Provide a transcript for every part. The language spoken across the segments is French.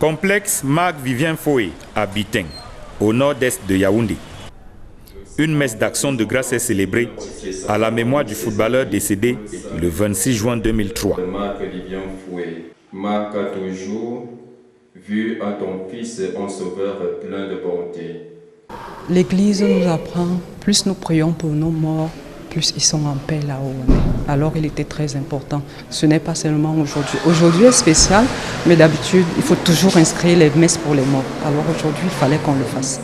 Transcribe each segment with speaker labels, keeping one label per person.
Speaker 1: Complexe Marc-Vivien Foé à Biteng, au nord-est de Yaoundé. Une messe d'action de grâce est célébrée à la mémoire du footballeur décédé le 26 juin 2003.
Speaker 2: Marc-Vivien Foé, Marc a toujours vu à ton fils un sauveur plein de bonté.
Speaker 3: L'Église nous apprend, plus nous prions pour nos morts, plus ils sont en paix là-haut. Alors il était très important. Ce n'est pas seulement aujourd'hui. Aujourd'hui est spécial, mais d'habitude, il faut toujours inscrire les messes pour les morts. Alors aujourd'hui, il fallait qu'on le fasse.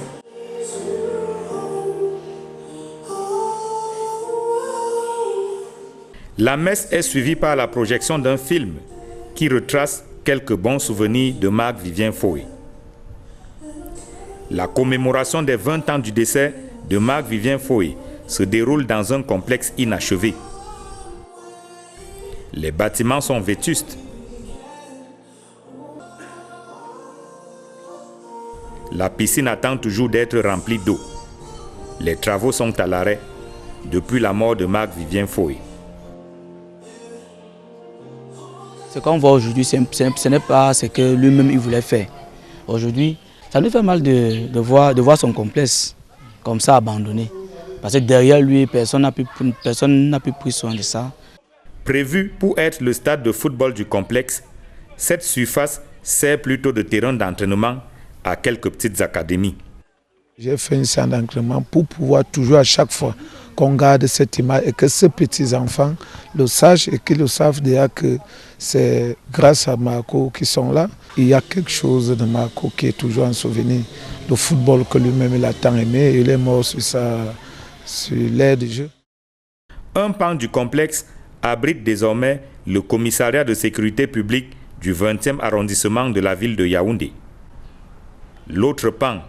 Speaker 1: La messe est suivie par la projection d'un film qui retrace quelques bons souvenirs de Marc-Vivien Foé. La commémoration des 20 ans du décès de Marc-Vivien Foé se déroule dans un complexe inachevé. Les bâtiments sont vétustes. La piscine attend toujours d'être remplie d'eau. Les travaux sont à l'arrêt depuis la mort de Marc-Vivien Foé.
Speaker 4: Ce qu'on voit aujourd'hui, ce n'est pas ce que lui-même il voulait faire. Aujourd'hui, ça nous fait mal de voir son complexe comme ça abandonné. Parce que derrière lui, personne n'a pu prendre soin de ça.
Speaker 1: Prévu pour être le stade de football du complexe, cette surface sert plutôt de terrain d'entraînement à quelques petites académies.
Speaker 5: J'ai fait un centre d'entraînement pour pouvoir toujours à chaque fois qu'on garde cette image et que ces petits-enfants le sachent et qu'ils le savent déjà que c'est grâce à Marco qui sont là. Il y a quelque chose de Marco qui est toujours en souvenir. Le football que lui-même il a tant aimé, il est mort sur l'air du jeu.
Speaker 1: Un pan du complexe abrite désormais le commissariat de sécurité publique du 20e arrondissement de la ville de Yaoundé. L'autre pan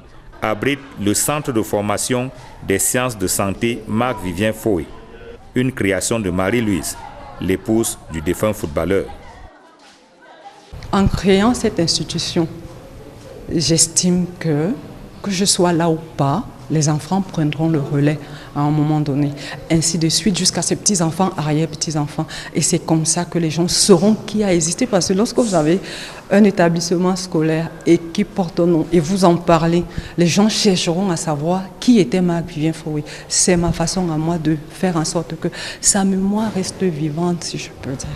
Speaker 1: abrite le centre de formation des sciences de santé Marc-Vivien Foé, une création de Marie-Louise, l'épouse du défunt footballeur.
Speaker 3: En créant cette institution, j'estime que je sois là ou pas, les enfants prendront le relais à un moment donné. Ainsi de suite jusqu'à ces petits-enfants, arrière-petits-enfants. Et c'est comme ça que les gens sauront qui a existé. Parce que lorsque vous avez un établissement scolaire et qui porte un nom et vous en parlez, les gens chercheront à savoir qui était Marc-Vivien Foé. C'est ma façon à moi de faire en sorte que sa mémoire reste vivante, si je peux dire.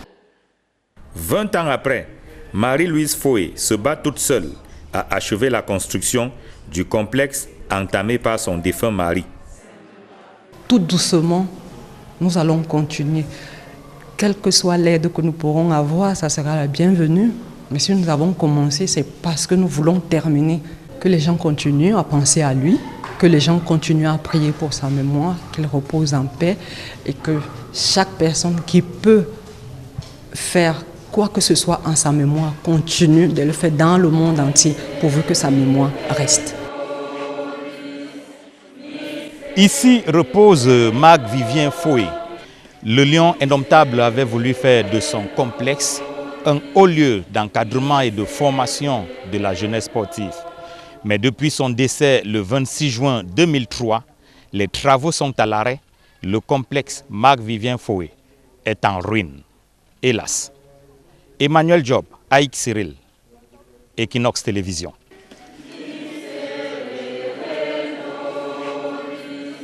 Speaker 1: 20 ans après, Marie-Louise Foé se bat toute seule à achever la construction du complexe entamé par son défunt mari.
Speaker 3: Tout doucement, nous allons continuer. Quelle que soit l'aide que nous pourrons avoir, ça sera la bienvenue. Mais si nous avons commencé, c'est parce que nous voulons terminer. Que les gens continuent à penser à lui, que les gens continuent à prier pour sa mémoire, qu'il repose en paix et que chaque personne qui peut faire quoi que ce soit en sa mémoire continue de le faire dans le monde entier pourvu que sa mémoire reste.
Speaker 6: Ici repose Marc-Vivien Foé. Le lion indomptable avait voulu faire de son complexe un haut lieu d'encadrement et de formation de la jeunesse sportive. Mais depuis son décès le 26 juin 2003, les travaux sont à l'arrêt. Le complexe Marc-Vivien Foé est en ruine. Hélas. Emmanuel Job, Aïk Cyril, Equinox Télévision.